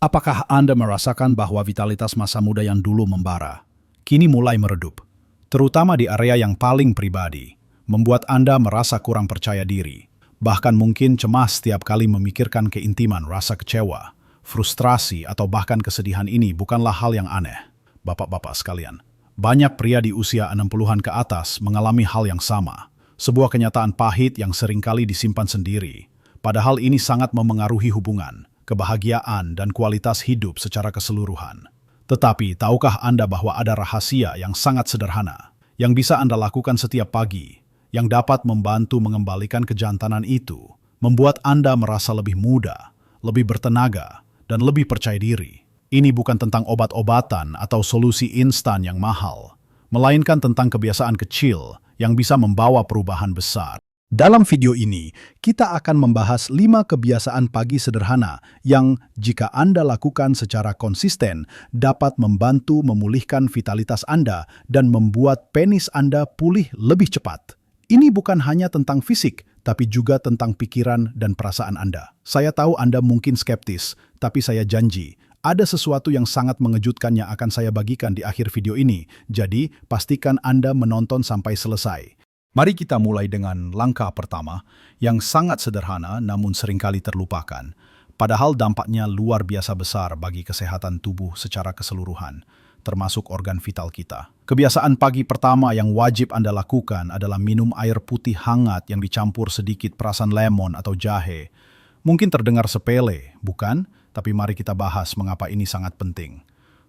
Apakah Anda merasakan bahwa vitalitas masa muda yang dulu membara, kini mulai meredup? Terutama di area yang paling pribadi, membuat Anda merasa kurang percaya diri. Bahkan mungkin cemas setiap kali memikirkan keintiman, rasa kecewa, frustrasi, atau bahkan kesedihan ini bukanlah hal yang aneh. Bapak-bapak sekalian, banyak pria di usia 60-an ke atas mengalami hal yang sama. Sebuah kenyataan pahit yang seringkali disimpan sendiri. Padahal ini sangat memengaruhi hubungan, kebahagiaan, dan kualitas hidup secara keseluruhan. Tetapi, tahukah Anda bahwa ada rahasia yang sangat sederhana, yang bisa Anda lakukan setiap pagi, yang dapat membantu mengembalikan kejantanan itu, membuat Anda merasa lebih muda, lebih bertenaga, dan lebih percaya diri. Ini bukan tentang obat-obatan atau solusi instan yang mahal, melainkan tentang kebiasaan kecil yang bisa membawa perubahan besar. Dalam video ini, kita akan membahas 5 kebiasaan pagi sederhana yang jika Anda lakukan secara konsisten dapat membantu memulihkan vitalitas Anda dan membuat penis Anda pulih lebih cepat. Ini bukan hanya tentang fisik, tapi juga tentang pikiran dan perasaan Anda. Saya tahu Anda mungkin skeptis, tapi saya janji, ada sesuatu yang sangat mengejutkan yang akan saya bagikan di akhir video ini, jadi pastikan Anda menonton sampai selesai. Mari kita mulai dengan langkah pertama, yang sangat sederhana namun seringkali terlupakan. Padahal dampaknya luar biasa besar bagi kesehatan tubuh secara keseluruhan, termasuk organ vital kita. Kebiasaan pagi pertama yang wajib Anda lakukan adalah minum air putih hangat yang dicampur sedikit perasan lemon atau jahe. Mungkin terdengar sepele, bukan? Tapi mari kita bahas mengapa ini sangat penting.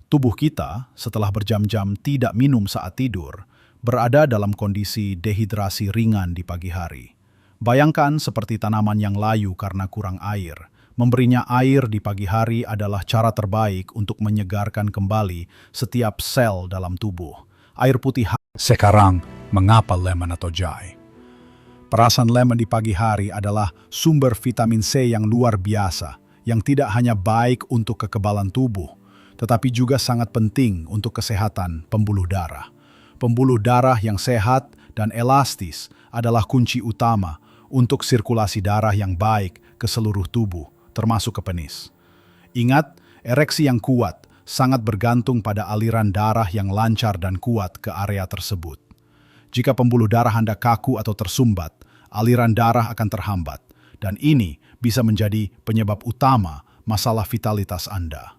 Tubuh kita, setelah berjam-jam tidak minum saat tidur, berada dalam kondisi dehidrasi ringan di pagi hari. Bayangkan seperti tanaman yang layu karena kurang air. Memberinya air di pagi hari adalah cara terbaik untuk menyegarkan kembali setiap sel dalam tubuh. Air putih. Sekarang, mengapa lemon atau jahe? Perasan lemon di pagi hari adalah sumber vitamin C yang luar biasa, yang tidak hanya baik untuk kekebalan tubuh, tetapi juga sangat penting untuk kesehatan pembuluh darah. Pembuluh darah yang sehat dan elastis adalah kunci utama untuk sirkulasi darah yang baik ke seluruh tubuh, termasuk ke penis. Ingat, ereksi yang kuat sangat bergantung pada aliran darah yang lancar dan kuat ke area tersebut. Jika pembuluh darah Anda kaku atau tersumbat, aliran darah akan terhambat, dan ini bisa menjadi penyebab utama masalah vitalitas Anda.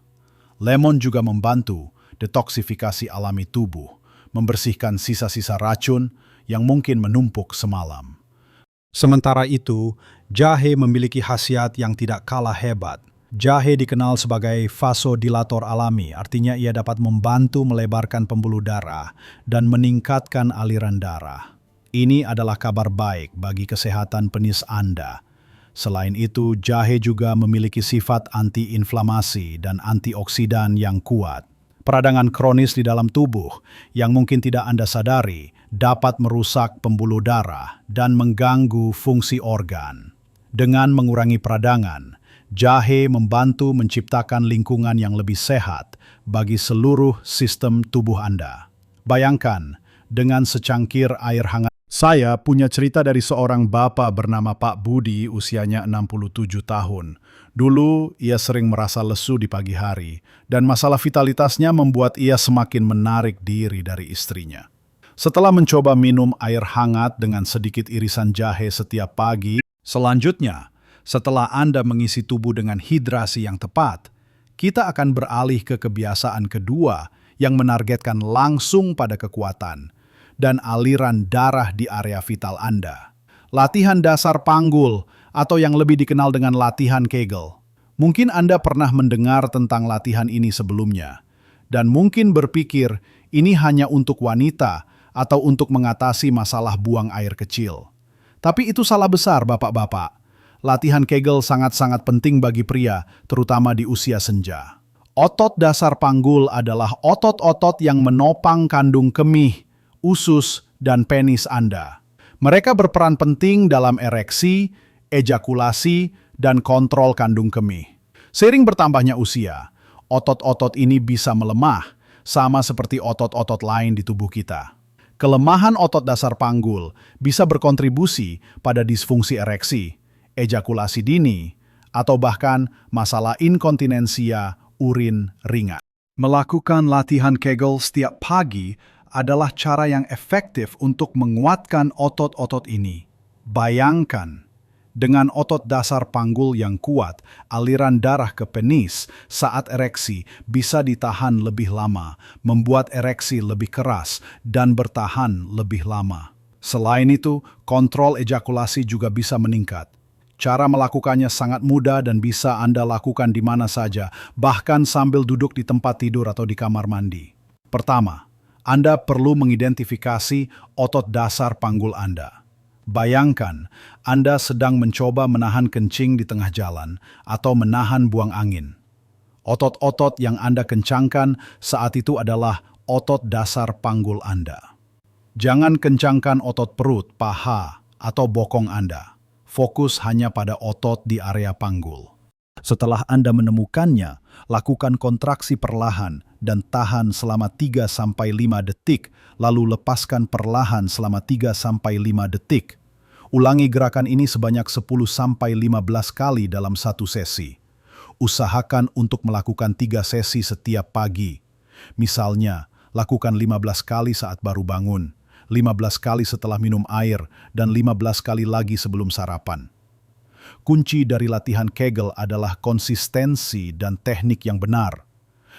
Lemon juga membantu detoksifikasi alami tubuh, membersihkan sisa-sisa racun yang mungkin menumpuk semalam. Sementara itu, jahe memiliki khasiat yang tidak kalah hebat. Jahe dikenal sebagai vasodilator alami, artinya ia dapat membantu melebarkan pembuluh darah dan meningkatkan aliran darah. Ini adalah kabar baik bagi kesehatan penis Anda. Selain itu, jahe juga memiliki sifat anti-inflamasi dan antioksidan yang kuat. Peradangan kronis di dalam tubuh yang mungkin tidak Anda sadari dapat merusak pembuluh darah dan mengganggu fungsi organ. Dengan mengurangi peradangan, jahe membantu menciptakan lingkungan yang lebih sehat bagi seluruh sistem tubuh Anda. Bayangkan, dengan secangkir air hangat. Saya punya cerita dari seorang bapak bernama Pak Budi, usianya 67 tahun. Dulu, ia sering merasa lesu di pagi hari, dan masalah vitalitasnya membuat ia semakin menarik diri dari istrinya. Setelah mencoba minum air hangat dengan sedikit irisan jahe setiap pagi, selanjutnya, setelah Anda mengisi tubuh dengan hidrasi yang tepat, kita akan beralih ke kebiasaan kedua yang menargetkan langsung pada kekuatan dan aliran darah di area vital Anda. Latihan dasar panggul atau yang lebih dikenal dengan latihan Kegel. Mungkin Anda pernah mendengar tentang latihan ini sebelumnya, dan mungkin berpikir ini hanya untuk wanita atau untuk mengatasi masalah buang air kecil. Tapi itu salah besar, bapak-bapak. Latihan Kegel sangat-sangat penting bagi pria, terutama di usia senja. Otot dasar panggul adalah otot-otot yang menopang kandung kemih, usus, dan penis Anda. Mereka berperan penting dalam ereksi, ejakulasi, dan kontrol kandung kemih. Seiring bertambahnya usia, otot-otot ini bisa melemah, sama seperti otot-otot lain di tubuh kita. Kelemahan otot dasar panggul bisa berkontribusi pada disfungsi ereksi, ejakulasi dini, atau bahkan masalah inkontinensia urin ringan. Melakukan latihan Kegel setiap pagi adalah cara yang efektif untuk menguatkan otot-otot ini. Bayangkan, dengan otot dasar panggul yang kuat, aliran darah ke penis saat ereksi bisa ditahan lebih lama, membuat ereksi lebih keras dan bertahan lebih lama. Selain itu, kontrol ejakulasi juga bisa meningkat. Cara melakukannya sangat mudah dan bisa Anda lakukan di mana saja, bahkan sambil duduk di tempat tidur atau di kamar mandi. Pertama, Anda perlu mengidentifikasi otot dasar panggul Anda. Bayangkan, Anda sedang mencoba menahan kencing di tengah jalan atau menahan buang angin. Otot-otot yang Anda kencangkan saat itu adalah otot dasar panggul Anda. Jangan kencangkan otot perut, paha, atau bokong Anda. Fokus hanya pada otot di area panggul. Setelah Anda menemukannya, lakukan kontraksi perlahan dan tahan selama 3-5 detik, lalu lepaskan perlahan selama 3-5 detik. Ulangi gerakan ini sebanyak 10-15 kali dalam satu sesi. Usahakan untuk melakukan 3 sesi setiap pagi. Misalnya, lakukan 15 kali saat baru bangun, 15 kali setelah minum air, dan 15 kali lagi sebelum sarapan. Kunci dari latihan Kegel adalah konsistensi dan teknik yang benar.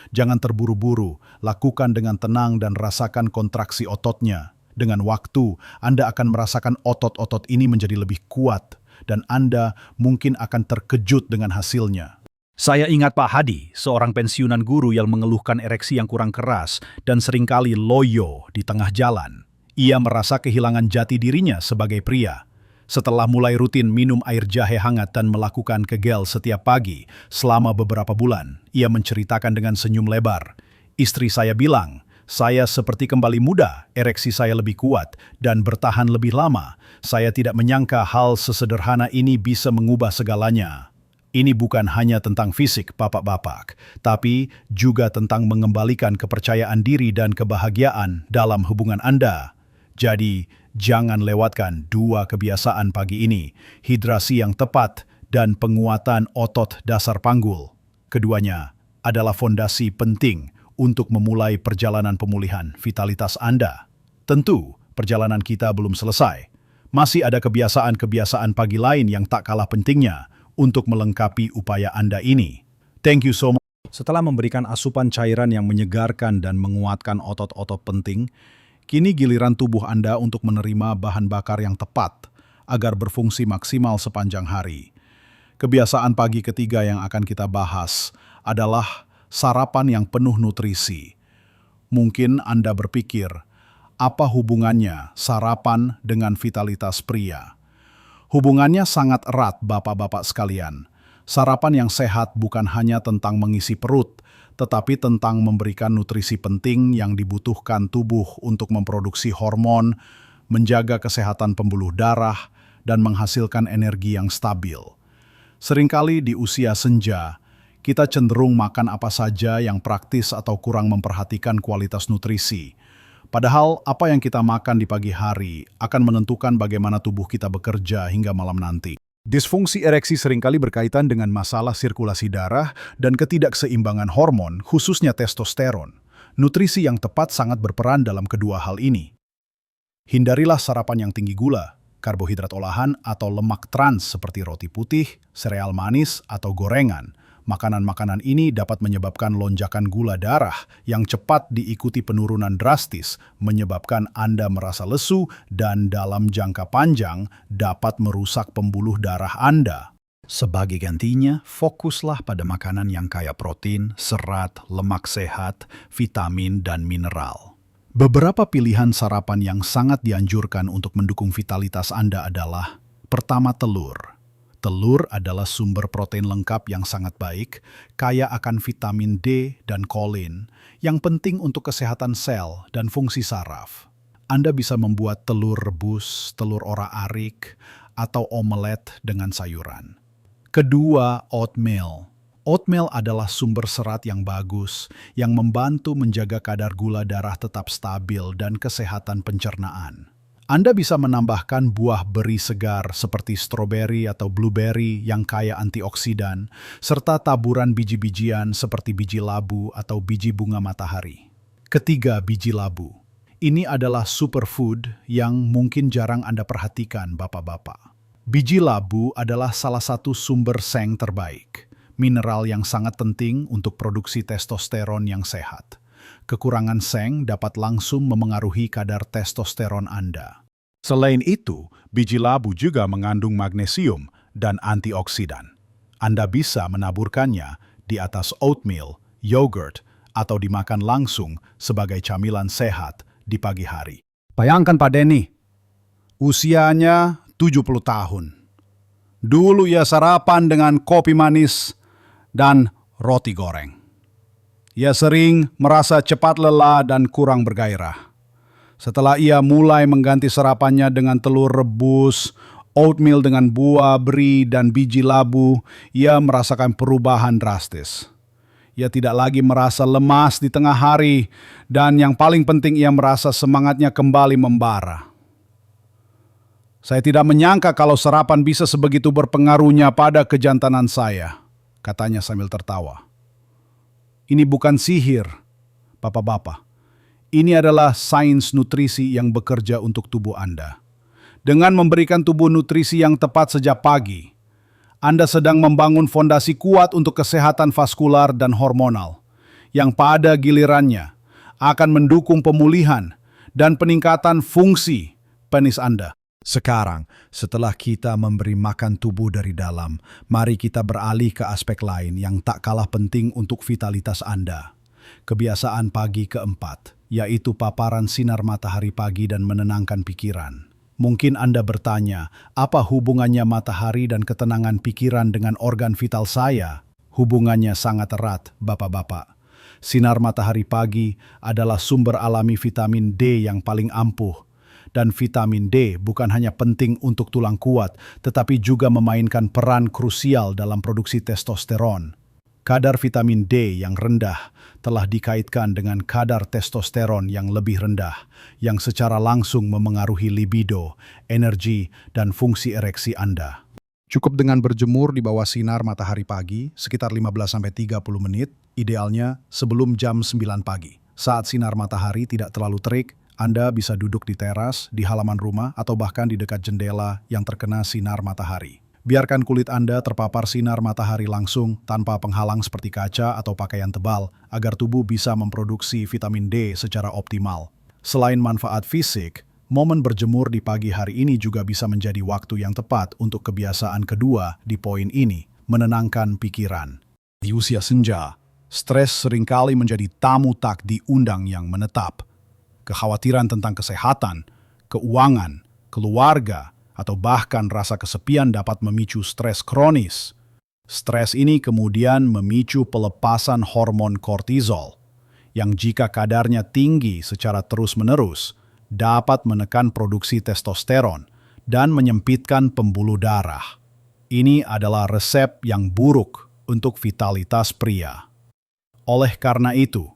Jangan terburu-buru, lakukan dengan tenang dan rasakan kontraksi ototnya. Dengan waktu, Anda akan merasakan otot-otot ini menjadi lebih kuat, dan Anda mungkin akan terkejut dengan hasilnya. Saya ingat Pak Hadi, seorang pensiunan guru yang mengeluhkan ereksi yang kurang keras dan seringkali loyo di tengah jalan. Ia merasa kehilangan jati dirinya sebagai pria. Setelah mulai rutin minum air jahe hangat dan melakukan Kegel setiap pagi selama beberapa bulan, ia menceritakan dengan senyum lebar. Istri saya bilang, saya seperti kembali muda, ereksi saya lebih kuat dan bertahan lebih lama. Saya tidak menyangka hal sesederhana ini bisa mengubah segalanya. Ini bukan hanya tentang fisik, bapak-bapak, tapi juga tentang mengembalikan kepercayaan diri dan kebahagiaan dalam hubungan Anda. Jadi, jangan lewatkan 2 kebiasaan pagi ini, hidrasi yang tepat dan penguatan otot dasar panggul. Keduanya adalah fondasi penting untuk memulai perjalanan pemulihan vitalitas Anda. Tentu, perjalanan kita belum selesai. Masih ada kebiasaan-kebiasaan pagi lain yang tak kalah pentingnya untuk melengkapi upaya Anda ini. Thank you so much. Setelah memberikan asupan cairan yang menyegarkan dan menguatkan otot-otot penting, kini giliran tubuh Anda untuk menerima bahan bakar yang tepat agar berfungsi maksimal sepanjang hari. Kebiasaan pagi ketiga yang akan kita bahas adalah sarapan yang penuh nutrisi. Mungkin Anda berpikir, apa hubungannya sarapan dengan vitalitas pria? Hubungannya sangat erat, bapak-bapak sekalian. Sarapan yang sehat bukan hanya tentang mengisi perut, tetapi tentang memberikan nutrisi penting yang dibutuhkan tubuh untuk memproduksi hormon, menjaga kesehatan pembuluh darah, dan menghasilkan energi yang stabil. Seringkali di usia senja, kita cenderung makan apa saja yang praktis atau kurang memperhatikan kualitas nutrisi. Padahal apa yang kita makan di pagi hari akan menentukan bagaimana tubuh kita bekerja hingga malam nanti. Disfungsi ereksi seringkali berkaitan dengan masalah sirkulasi darah dan ketidakseimbangan hormon, khususnya testosteron. Nutrisi yang tepat sangat berperan dalam kedua hal ini. Hindarilah sarapan yang tinggi gula, karbohidrat olahan atau lemak trans seperti roti putih, sereal manis, atau gorengan. Makanan-makanan ini dapat menyebabkan lonjakan gula darah yang cepat diikuti penurunan drastis, menyebabkan Anda merasa lesu dan dalam jangka panjang dapat merusak pembuluh darah Anda. Sebagai gantinya, fokuslah pada makanan yang kaya protein, serat, lemak sehat, vitamin, dan mineral. Beberapa pilihan sarapan yang sangat dianjurkan untuk mendukung vitalitas Anda adalah: pertama, telur. Telur adalah sumber protein lengkap yang sangat baik, kaya akan vitamin D dan kolin, yang penting untuk kesehatan sel dan fungsi saraf. Anda bisa membuat telur rebus, telur orak-arik, atau omelet dengan sayuran. Kedua, oatmeal. Oatmeal adalah sumber serat yang bagus, yang membantu menjaga kadar gula darah tetap stabil dan kesehatan pencernaan. Anda bisa menambahkan buah beri segar seperti stroberi atau blueberry yang kaya antioksidan, serta taburan biji-bijian seperti biji labu atau biji bunga matahari. Ketiga, biji labu. Ini adalah superfood yang mungkin jarang Anda perhatikan, Bapak-bapak. Biji labu adalah salah satu sumber seng terbaik, mineral yang sangat penting untuk produksi testosteron yang sehat. Kekurangan seng dapat langsung memengaruhi kadar testosteron Anda. Selain itu, biji labu juga mengandung magnesium dan antioksidan. Anda bisa menaburkannya di atas oatmeal, yogurt, atau dimakan langsung sebagai camilan sehat di pagi hari. Bayangkan Pak Denny, usianya 70 tahun. Dulu ia sarapan dengan kopi manis dan roti goreng. Ia sering merasa cepat lelah dan kurang bergairah. Setelah ia mulai mengganti sarapannya dengan telur rebus, oatmeal dengan buah beri dan biji labu, ia merasakan perubahan drastis. Ia tidak lagi merasa lemas di tengah hari, dan yang paling penting ia merasa semangatnya kembali membara. Saya tidak menyangka kalau sarapan bisa sebegitu berpengaruhnya pada kejantanan saya, katanya sambil tertawa. Ini bukan sihir, Bapak-bapak. Ini adalah sains nutrisi yang bekerja untuk tubuh Anda. Dengan memberikan tubuh nutrisi yang tepat sejak pagi, Anda sedang membangun fondasi kuat untuk kesehatan vaskular dan hormonal, yang pada gilirannya akan mendukung pemulihan dan peningkatan fungsi penis Anda. Sekarang, setelah kita memberi makan tubuh dari dalam, mari kita beralih ke aspek lain yang tak kalah penting untuk vitalitas Anda. Kebiasaan pagi keempat, yaitu paparan sinar matahari pagi dan menenangkan pikiran. Mungkin Anda bertanya, apa hubungannya matahari dan ketenangan pikiran dengan organ vital saya? Hubungannya sangat erat, Bapak-bapak. Sinar matahari pagi adalah sumber alami vitamin D yang paling ampuh. Dan vitamin D bukan hanya penting untuk tulang kuat, tetapi juga memainkan peran krusial dalam produksi testosteron. Kadar vitamin D yang rendah telah dikaitkan dengan kadar testosteron yang lebih rendah, yang secara langsung memengaruhi libido, energi, dan fungsi ereksi Anda. Cukup dengan berjemur di bawah sinar matahari pagi, sekitar 15-30 menit, idealnya sebelum jam 9 pagi. Saat sinar matahari tidak terlalu terik, Anda bisa duduk di teras, di halaman rumah, atau bahkan di dekat jendela yang terkena sinar matahari. Biarkan kulit Anda terpapar sinar matahari langsung tanpa penghalang seperti kaca atau pakaian tebal, agar tubuh bisa memproduksi vitamin D secara optimal. Selain manfaat fisik, momen berjemur di pagi hari ini juga bisa menjadi waktu yang tepat untuk kebiasaan kedua di poin ini, menenangkan pikiran. Di usia senja, stres seringkali menjadi tamu tak diundang yang menetap. Kekhawatiran tentang kesehatan, keuangan, keluarga, atau bahkan rasa kesepian dapat memicu stres kronis. Stres ini kemudian memicu pelepasan hormon kortisol, yang jika kadarnya tinggi secara terus-menerus, dapat menekan produksi testosteron dan menyempitkan pembuluh darah. Ini adalah resep yang buruk untuk vitalitas pria. Oleh karena itu,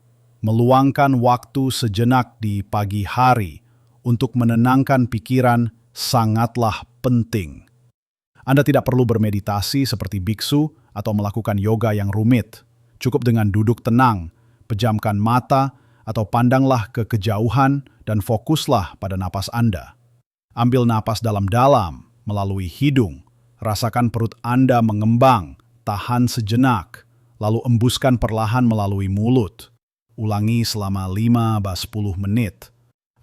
meluangkan waktu sejenak di pagi hari untuk menenangkan pikiran sangatlah penting. Anda tidak perlu bermeditasi seperti biksu atau melakukan yoga yang rumit. Cukup dengan duduk tenang, pejamkan mata, atau pandanglah ke kejauhan dan fokuslah pada napas Anda. Ambil napas dalam-dalam melalui hidung, rasakan perut Anda mengembang, tahan sejenak, lalu embuskan perlahan melalui mulut. Ulangi selama 5-10 menit.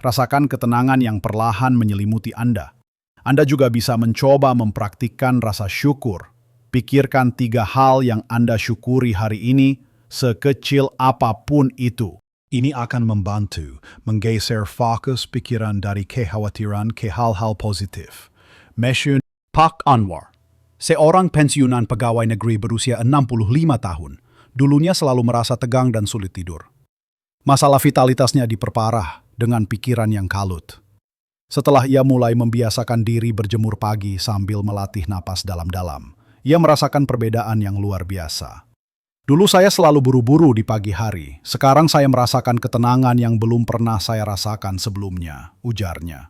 Rasakan ketenangan yang perlahan menyelimuti Anda. Anda juga bisa mencoba mempraktikkan rasa syukur. Pikirkan 3 hal yang Anda syukuri hari ini, sekecil apapun itu. Ini akan membantu menggeser fokus pikiran dari kekhawatiran ke hal-hal positif. Mesyun Pak Anwar, seorang pensiunan pegawai negeri berusia 65 tahun, dulunya selalu merasa tegang dan sulit tidur. Masalah vitalitasnya diperparah dengan pikiran yang kalut. Setelah ia mulai membiasakan diri berjemur pagi sambil melatih napas dalam-dalam, ia merasakan perbedaan yang luar biasa. Dulu saya selalu buru-buru di pagi hari, sekarang saya merasakan ketenangan yang belum pernah saya rasakan sebelumnya, ujarnya.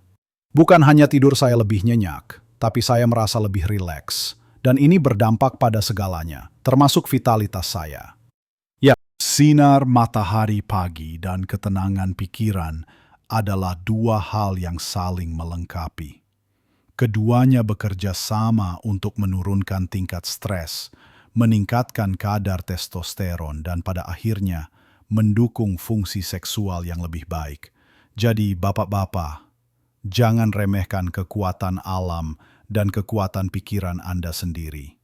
Bukan hanya tidur saya lebih nyenyak, tapi saya merasa lebih rileks. Dan ini berdampak pada segalanya, termasuk vitalitas saya. Ya, sinar matahari pagi dan ketenangan pikiran adalah dua hal yang saling melengkapi. Keduanya bekerja sama untuk menurunkan tingkat stres, meningkatkan kadar testosteron, dan pada akhirnya mendukung fungsi seksual yang lebih baik. Jadi, bapak-bapak, jangan remehkan kekuatan alam dan kekuatan pikiran Anda sendiri.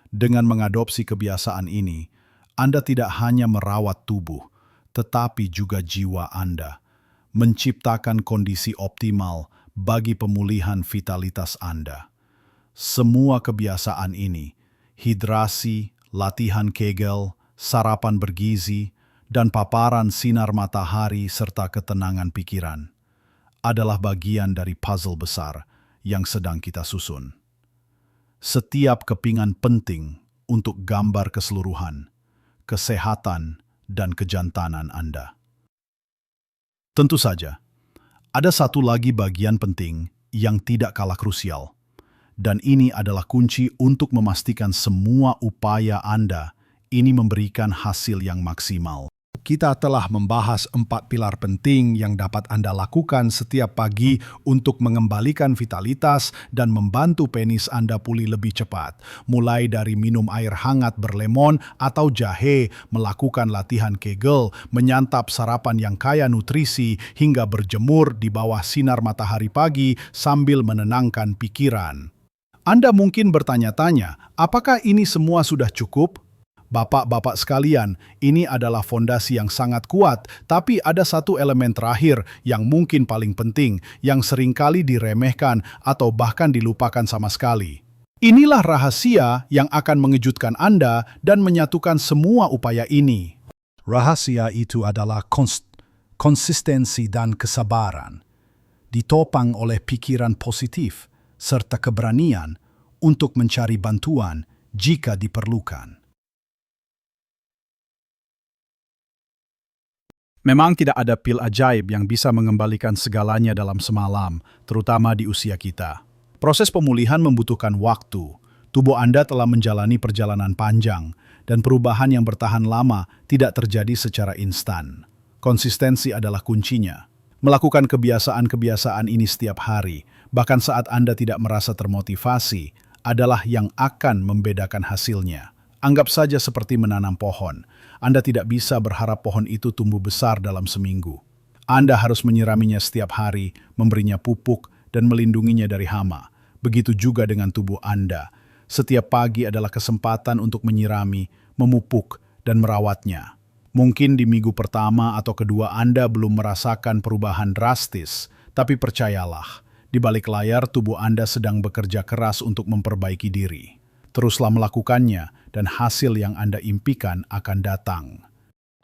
Dengan mengadopsi kebiasaan ini, Anda tidak hanya merawat tubuh, tetapi juga jiwa Anda, menciptakan kondisi optimal bagi pemulihan vitalitas Anda. Semua kebiasaan ini, hidrasi, latihan Kegel, sarapan bergizi, dan paparan sinar matahari serta ketenangan pikiran, adalah bagian dari puzzle besar yang sedang kita susun. Setiap kepingan penting untuk gambar keseluruhan, kesehatan, dan kejantanan Anda. Tentu saja, ada satu lagi bagian penting yang tidak kalah krusial, dan ini adalah kunci untuk memastikan semua upaya Anda ini memberikan hasil yang maksimal. Kita telah membahas 4 pilar penting yang dapat Anda lakukan setiap pagi untuk mengembalikan vitalitas dan membantu penis Anda pulih lebih cepat. Mulai dari minum air hangat berlemon atau jahe, melakukan latihan Kegel, menyantap sarapan yang kaya nutrisi, hingga berjemur di bawah sinar matahari pagi sambil menenangkan pikiran. Anda mungkin bertanya-tanya, apakah ini semua sudah cukup? Bapak-bapak sekalian, ini adalah fondasi yang sangat kuat, tapi ada satu elemen terakhir yang mungkin paling penting, yang seringkali diremehkan atau bahkan dilupakan sama sekali. Inilah rahasia yang akan mengejutkan Anda dan menyatukan semua upaya ini. Rahasia itu adalah konsistensi dan kesabaran, ditopang oleh pikiran positif serta keberanian untuk mencari bantuan jika diperlukan. Memang tidak ada pil ajaib yang bisa mengembalikan segalanya dalam semalam, terutama di usia kita. Proses pemulihan membutuhkan waktu. Tubuh Anda telah menjalani perjalanan panjang, dan perubahan yang bertahan lama tidak terjadi secara instan. Konsistensi adalah kuncinya. Melakukan kebiasaan-kebiasaan ini setiap hari, bahkan saat Anda tidak merasa termotivasi, adalah yang akan membedakan hasilnya. Anggap saja seperti menanam pohon. Anda tidak bisa berharap pohon itu tumbuh besar dalam seminggu. Anda harus menyiraminya setiap hari, memberinya pupuk, dan melindunginya dari hama. Begitu juga dengan tubuh Anda. Setiap pagi adalah kesempatan untuk menyirami, memupuk, dan merawatnya. Mungkin di minggu pertama atau kedua Anda belum merasakan perubahan drastis, tapi percayalah, di balik layar tubuh Anda sedang bekerja keras untuk memperbaiki diri. Teruslah melakukannya, dan hasil yang Anda impikan akan datang.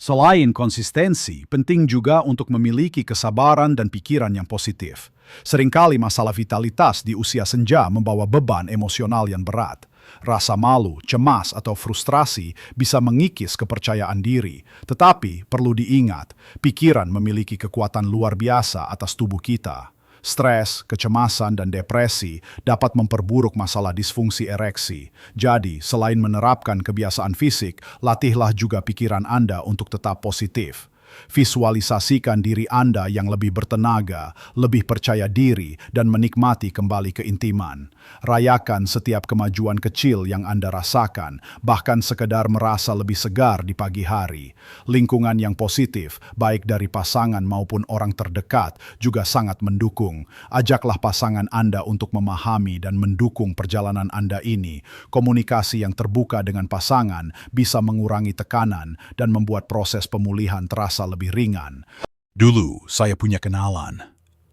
Selain konsistensi, penting juga untuk memiliki kesabaran dan pikiran yang positif. Seringkali masalah vitalitas di usia senja membawa beban emosional yang berat. Rasa malu, cemas, atau frustrasi bisa mengikis kepercayaan diri. Tetapi perlu diingat, pikiran memiliki kekuatan luar biasa atas tubuh kita. Stres, kecemasan, dan depresi dapat memperburuk masalah disfungsi ereksi. Jadi, selain menerapkan kebiasaan fisik, latihlah juga pikiran Anda untuk tetap positif. Visualisasikan diri Anda yang lebih bertenaga, lebih percaya diri, dan menikmati kembali keintiman. Rayakan setiap kemajuan kecil yang Anda rasakan, bahkan sekedar merasa lebih segar di pagi hari. Lingkungan yang positif, baik dari pasangan maupun orang terdekat, juga sangat mendukung. Ajaklah pasangan Anda untuk memahami dan mendukung perjalanan Anda ini. Komunikasi yang terbuka dengan pasangan bisa mengurangi tekanan dan membuat proses pemulihan terasa lebih ringan. Dulu, saya punya kenalan.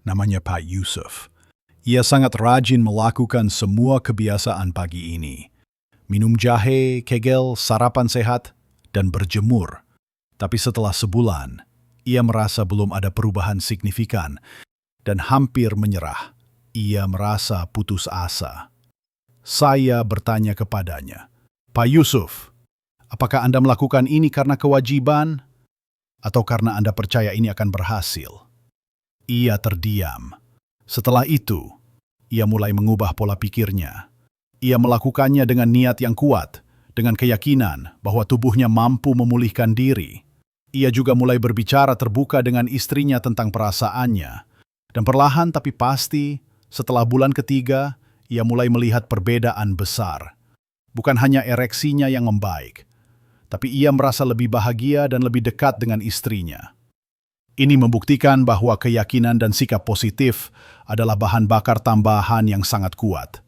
Namanya Pak Yusuf. Ia sangat rajin melakukan semua kebiasaan pagi ini. Minum jahe, Kegel, sarapan sehat, dan berjemur. Tapi setelah sebulan, ia merasa belum ada perubahan signifikan dan hampir menyerah. Ia merasa putus asa. Saya bertanya kepadanya, Pak Yusuf, apakah Anda melakukan ini karena kewajiban? Atau karena Anda percaya ini akan berhasil? Ia terdiam. Setelah itu, ia mulai mengubah pola pikirnya. Ia melakukannya dengan niat yang kuat, dengan keyakinan bahwa tubuhnya mampu memulihkan diri. Ia juga mulai berbicara terbuka dengan istrinya tentang perasaannya. Dan perlahan tapi pasti, setelah bulan ketiga, ia mulai melihat perbedaan besar. Bukan hanya ereksinya yang membaik, tapi ia merasa lebih bahagia dan lebih dekat dengan istrinya. Ini membuktikan bahwa keyakinan dan sikap positif adalah bahan bakar tambahan yang sangat kuat.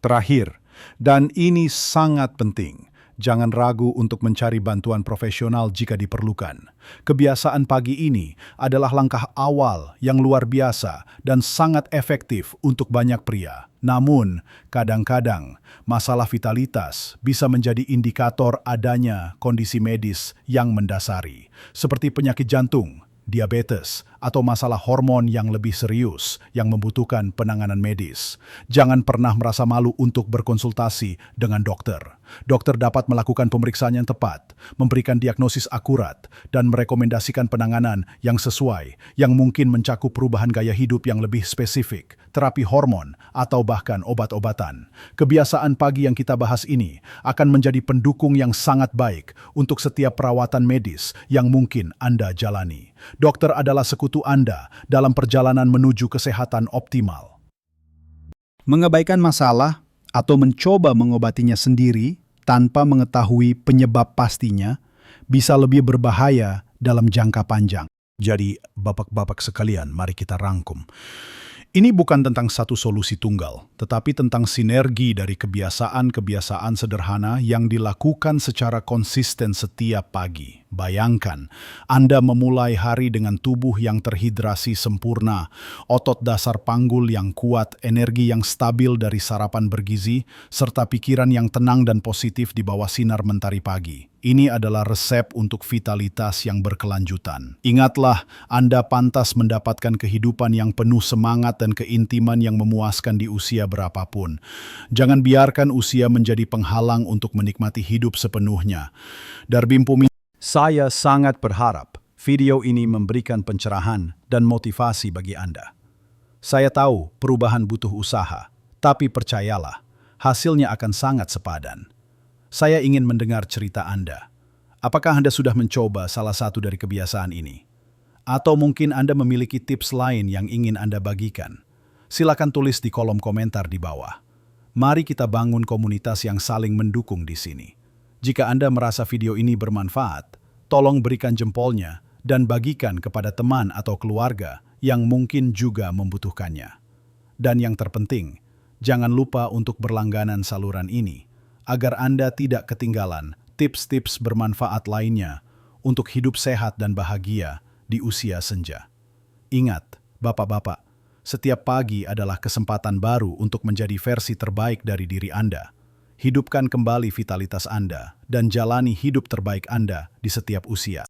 Terakhir, dan ini sangat penting, jangan ragu untuk mencari bantuan profesional jika diperlukan. Kebiasaan pagi ini adalah langkah awal yang luar biasa dan sangat efektif untuk banyak pria. Namun, kadang-kadang masalah vitalitas bisa menjadi indikator adanya kondisi medis yang mendasari, seperti penyakit jantung, diabetes, atau masalah hormon yang lebih serius yang membutuhkan penanganan medis. Jangan pernah merasa malu untuk berkonsultasi dengan dokter. Dokter dapat melakukan pemeriksaan yang tepat, memberikan diagnosis akurat, dan merekomendasikan penanganan yang sesuai, yang mungkin mencakup perubahan gaya hidup yang lebih spesifik, terapi hormon, atau bahkan obat-obatan. Kebiasaan pagi yang kita bahas ini akan menjadi pendukung yang sangat baik untuk setiap perawatan medis yang mungkin Anda jalani. Dokter adalah sekutu Anda dalam perjalanan menuju kesehatan optimal. Mengabaikan masalah atau mencoba mengobatinya sendiri tanpa mengetahui penyebab pastinya bisa lebih berbahaya dalam jangka panjang. Jadi, bapak-bapak sekalian, mari kita rangkum. Ini bukan tentang satu solusi tunggal, tetapi tentang sinergi dari kebiasaan-kebiasaan sederhana yang dilakukan secara konsisten setiap pagi. Bayangkan, Anda memulai hari dengan tubuh yang terhidrasi sempurna, otot dasar panggul yang kuat, energi yang stabil dari sarapan bergizi, serta pikiran yang tenang dan positif di bawah sinar mentari pagi. Ini adalah resep untuk vitalitas yang berkelanjutan. Ingatlah, Anda pantas mendapatkan kehidupan yang penuh semangat dan keintiman yang memuaskan di usia berapapun. Jangan biarkan usia menjadi penghalang untuk menikmati hidup sepenuhnya. Darbim Pumi. Saya sangat berharap video ini memberikan pencerahan dan motivasi bagi Anda. Saya tahu perubahan butuh usaha, tapi percayalah, hasilnya akan sangat sepadan. Saya ingin mendengar cerita Anda. Apakah Anda sudah mencoba salah satu dari kebiasaan ini? Atau mungkin Anda memiliki tips lain yang ingin Anda bagikan? Silakan tulis di kolom komentar di bawah. Mari kita bangun komunitas yang saling mendukung di sini. Jika Anda merasa video ini bermanfaat, tolong berikan jempolnya dan bagikan kepada teman atau keluarga yang mungkin juga membutuhkannya. Dan yang terpenting, jangan lupa untuk berlangganan saluran ini, agar Anda tidak ketinggalan tips-tips bermanfaat lainnya untuk hidup sehat dan bahagia di usia senja. Ingat, bapak-bapak, setiap pagi adalah kesempatan baru untuk menjadi versi terbaik dari diri Anda. Hidupkan kembali vitalitas Anda dan jalani hidup terbaik Anda di setiap usia.